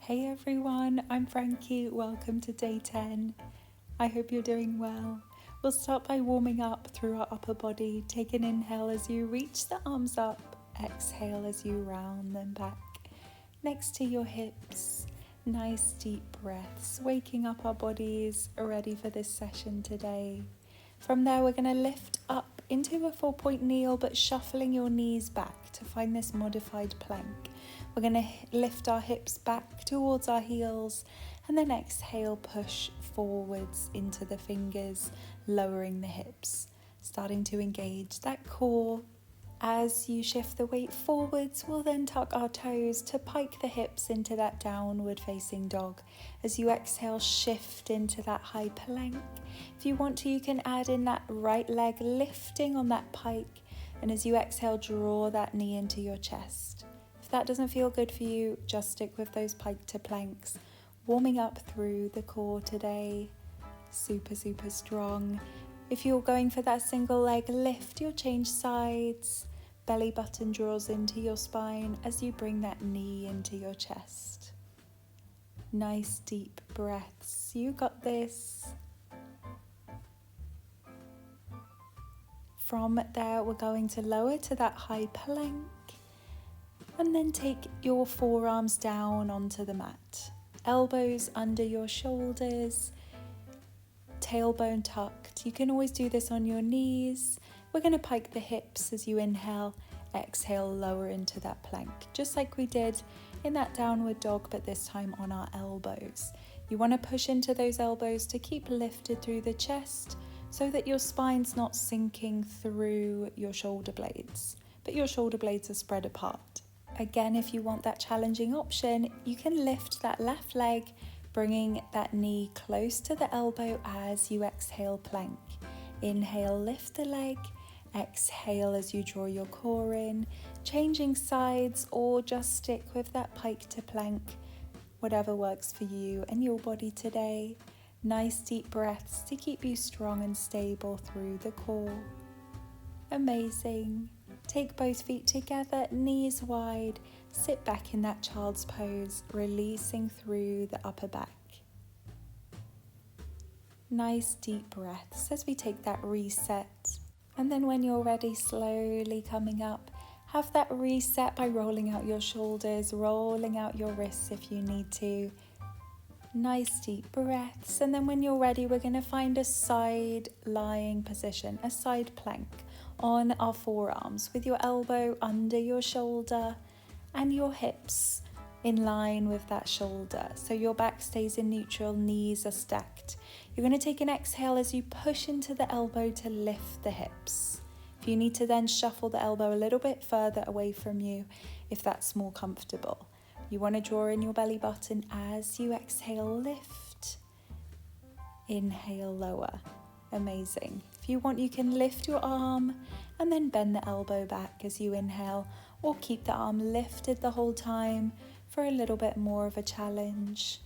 Hey everyone, I'm Frankie. Welcome to day 10. I hope you're doing well. We'll start by warming up through our upper body. Take an inhale as you reach the arms up. Exhale as you round them back next to your hips. Nice deep breaths, waking up our bodies, ready for this session today. From there, we're going to lift up into a 4-point kneel, but shuffling your knees back to find this modified plank. We're going to lift our hips back towards our heels and then exhale, push forwards into the fingers, lowering the hips, starting to engage that core. As you shift the weight forwards, we'll then tuck our toes to pike the hips into that downward facing dog. As you exhale, shift into that high plank. If you want to, you can add in that right leg lifting on that pike. And as you exhale, draw that knee into your chest. If that doesn't feel good for you, just stick with those pike to planks. Warming up through the core today. Super strong. If you're going for that single leg lift, you'll change sides. Belly button draws into your spine as you bring that knee into your chest. Nice deep breaths. You got this. From there, we're going to lower to that high plank and then take your forearms down onto the mat. Elbows under your shoulders. Tailbone tucked. You can always do this on your knees. We're going to pike the hips as you inhale, exhale, lower into that plank, just like we did in that downward dog, but this time on our elbows. You want to push into those elbows to keep lifted through the chest so that your spine's not sinking through your shoulder blades, but your shoulder blades are spread apart. Again, if you want that challenging option, you can lift that left leg, bringing that knee close to the elbow as you exhale, plank. Inhale, lift the leg. Exhale as you draw your core in, changing sides or just stick with that pike to plank, whatever works for you and your body today. Nice deep breaths to keep you strong and stable through the core. Amazing. Take both feet together, knees wide, sit back in that child's pose, releasing through the upper back. Nice deep breaths as we take that reset. And then when you're ready, slowly coming up, have that reset by rolling out your shoulders, rolling out your wrists if you need to. Nice deep breaths. And then when you're ready, we're going to find a side lying position, a side plank on our forearms with your elbow under your shoulder and your hips in line with that shoulder. So your back stays in neutral, knees are stacked. You're going to take an exhale as you push into the elbow to lift the hips. If you need to then shuffle the elbow a little bit further away from you, if that's more comfortable. You want to draw in your belly button as you exhale, lift. Inhale, lower. Amazing. If you want, you can lift your arm and then bend the elbow back as you inhale, or keep the arm lifted the whole time for a little bit more of a challenge.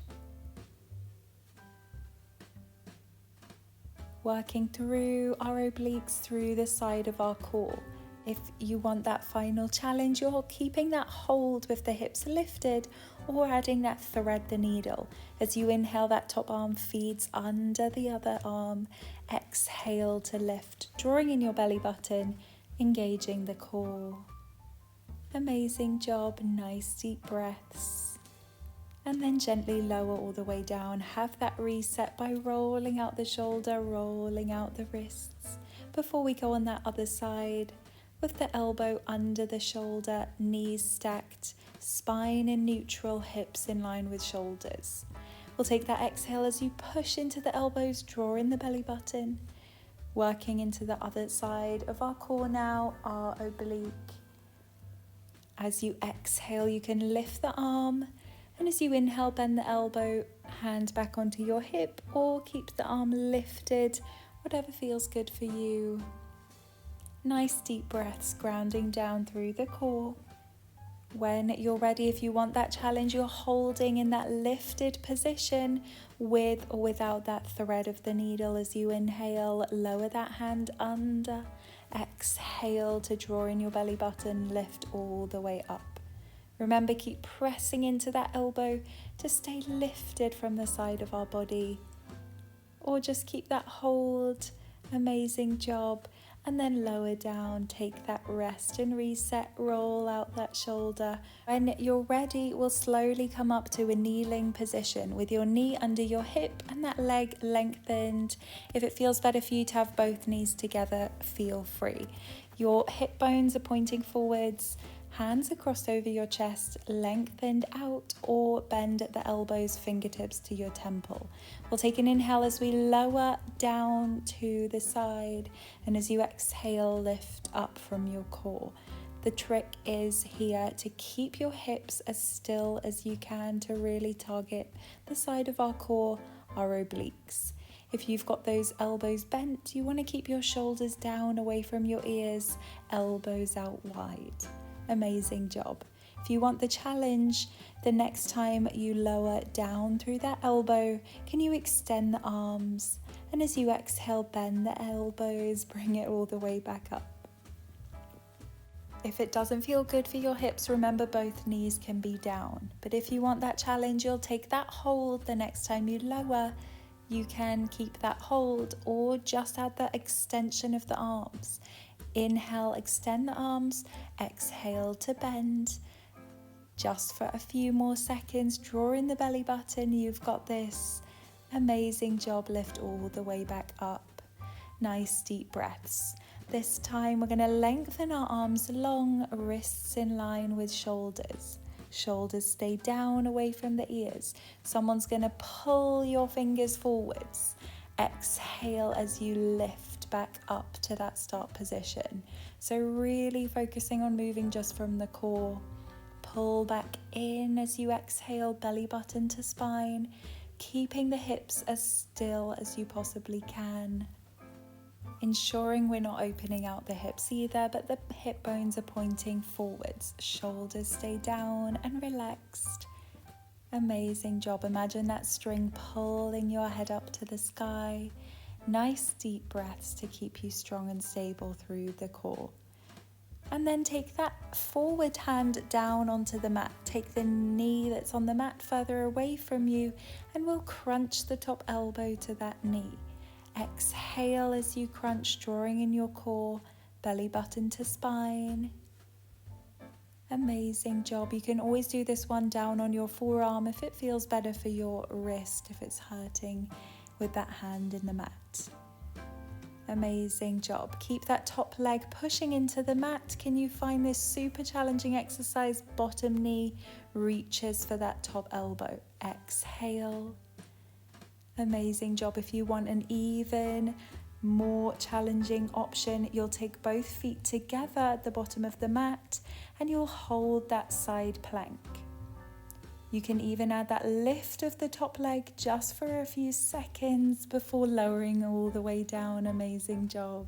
Working through our obliques through the side of our core. If you want that final challenge, you're keeping that hold with the hips lifted or adding that thread the needle. As you inhale, that top arm feeds under the other arm. Exhale to lift, drawing in your belly button, engaging the core. Amazing job, nice deep breaths. And then gently lower all the way down. Have that reset by rolling out the shoulder, rolling out the wrists. Before we go on that other side, with the elbow under the shoulder, knees stacked, spine in neutral, hips in line with shoulders. We'll take that exhale as you push into the elbows, draw in the belly button. Working into the other side of our core now, our oblique. As you exhale, you can lift the arm. And as you inhale, bend the elbow, hand back onto your hip, or keep the arm lifted, whatever feels good for you. Nice deep breaths, grounding down through the core. When you're ready, if you want that challenge, you're holding in that lifted position with or without that thread of the needle. As you inhale, lower that hand under. Exhale to draw in your belly button, lift all the way up. Remember, keep pressing into that elbow to stay lifted from the side of our body. Or just keep that hold. Amazing job. And then lower down, take that rest and reset, roll out that shoulder. When you're ready, we'll slowly come up to a kneeling position with your knee under your hip and that leg lengthened. If it feels better for you to have both knees together, feel free. Your hip bones are pointing forwards, hands are crossed over your chest, lengthened out, or bend at the elbows, fingertips to your temple. We'll take an inhale as we lower down to the side, and as you exhale, lift up from your core. The trick is here to keep your hips as still as you can to really target the side of our core, our obliques. If you've got those elbows bent, you want to keep your shoulders down away from your ears, elbows out wide. Amazing job. If you want the challenge, the next time you lower down through that elbow, can you extend the arms? And as you exhale, bend the elbows, bring it all the way back up. If it doesn't feel good for your hips, remember both knees can be down. But if you want that challenge, you'll take that hold the next time you lower. You can keep that hold or just add the extension of the arms. Inhale, extend the arms, exhale to bend. Just for a few more seconds, draw in the belly button, you've got this. Amazing job, lift all the way back up. Nice deep breaths. This time we're going to lengthen our arms long, wrists in line with shoulders. Shoulders stay down away from the ears. Someone's going to pull your fingers forwards. Exhale as you lift back up to that start position. So really focusing on moving just from the core. Pull back in as you exhale, belly button to spine, keeping the hips as still as you possibly can. Ensuring we're not opening out the hips either, but the hip bones are pointing forwards. Shoulders stay down and relaxed. Amazing job. Imagine that string pulling your head up to the sky. Nice deep breaths to keep you strong and stable through the core. And then take that forward hand down onto the mat. Take the knee that's on the mat further away from you, and we'll crunch the top elbow to that knee. Exhale as you crunch, drawing in your core, belly button to spine. Amazing job. You can always do this one down on your forearm if it feels better for your wrist, if it's hurting with that hand in the mat. Amazing job. Keep that top leg pushing into the mat. Can you find this super challenging exercise? Bottom knee reaches for that top elbow. Exhale. Amazing job. If you want an even more challenging option, you'll take both feet together at the bottom of the mat and you'll hold that side plank. You can even add that lift of the top leg just for a few seconds before lowering all the way down. Amazing job.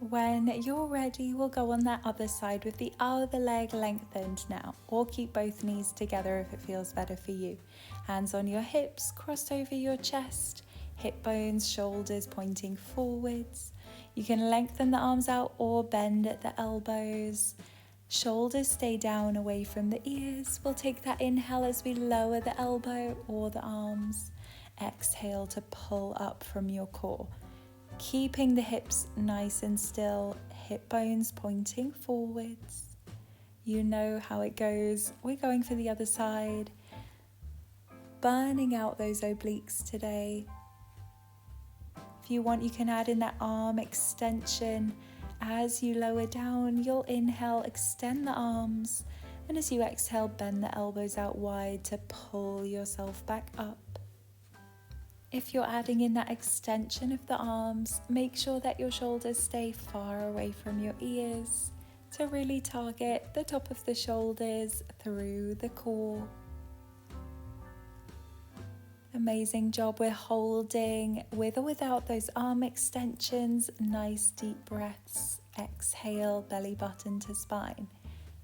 When you're ready, we'll go on that other side with the other leg lengthened now, or keep both knees together if it feels better for you. Hands on your hips, crossed over your chest, hip bones, shoulders pointing forwards. You can lengthen the arms out or bend at the elbows. Shoulders stay down away from the ears. We'll take that inhale as we lower the elbow or the arms. Exhale to pull up from your core. Keeping the hips nice and still, hip bones pointing forwards. You know how it goes. We're going for the other side. Burning out those obliques today. If you want, you can add in that arm extension. As you lower down, you'll inhale, extend the arms, and as you exhale, bend the elbows out wide to pull yourself back up. If you're adding in that extension of the arms, make sure that your shoulders stay far away from your ears to really target the top of the shoulders through the core. Amazing job. We're holding with or without those arm extensions. Nice deep breaths. Exhale, belly button to spine.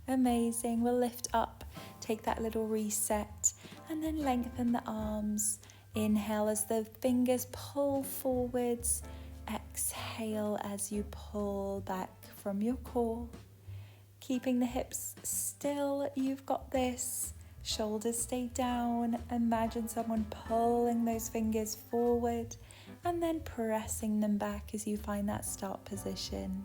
Amazing. We'll lift up, take that little reset, and then lengthen the arms. Inhale as the fingers pull forwards. Exhale as you pull back from your core. Keeping the hips still, you've got this. Shoulders stay down. Imagine someone pulling those fingers forward and then pressing them back as you find that start position.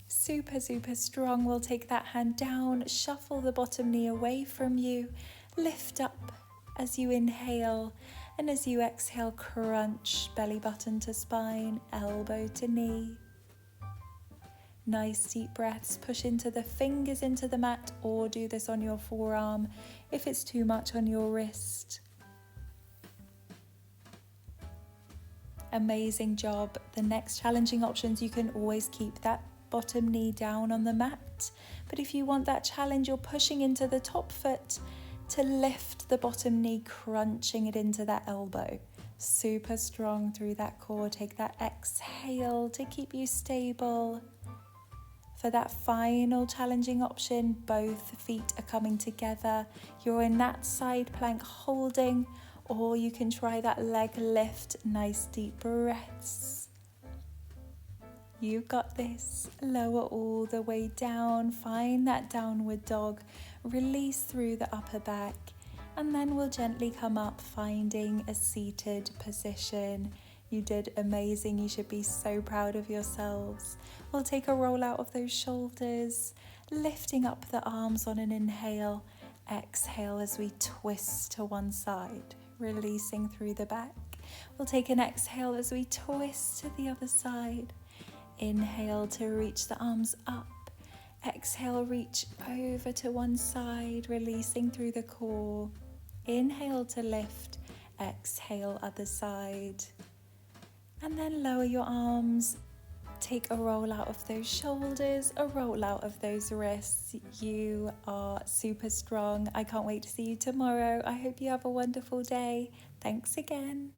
Super, super strong. We'll take that hand down, shuffle the bottom knee away from you, lift up as you inhale, and as you exhale, crunch belly button to spine, elbow to knee. Nice deep breaths. Push into the fingers into the mat, or do this on your forearm if it's too much on your wrist. Amazing job. The next challenging options, you can always keep that bottom knee down on the mat, but if you want that challenge, you're pushing into the top foot to lift the bottom knee, crunching it into that elbow. Super strong through that core. Take that exhale to keep you stable. For that final challenging option, both feet are coming together. You're in that side plank holding, or you can try that leg lift. Nice deep breaths. You've got this. Lower all the way down. Find that downward dog. Release through the upper back. And then we'll gently come up, finding a seated position. You did amazing. You should be so proud of yourselves. We'll take a roll out of those shoulders, lifting up the arms on an inhale. Exhale as we twist to one side, releasing through the back. We'll take an exhale as we twist to the other side. Inhale to reach the arms up. Exhale, reach over to one side, releasing through the core. Inhale to lift. Exhale, other side. And then lower your arms. Take a roll out of those shoulders, a roll out of those wrists. You are super strong. I can't wait to see you tomorrow. I hope you have a wonderful day. Thanks again.